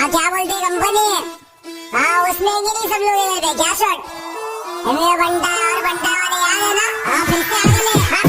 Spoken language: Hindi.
हाँ क्या बोलती कंपनी? हाँ उसमें ही नहीं सब लोग इधर पे क्या शॉट? बंटा और बंटा वाले याद है ना? हाँ फिर से आ गए। हाँ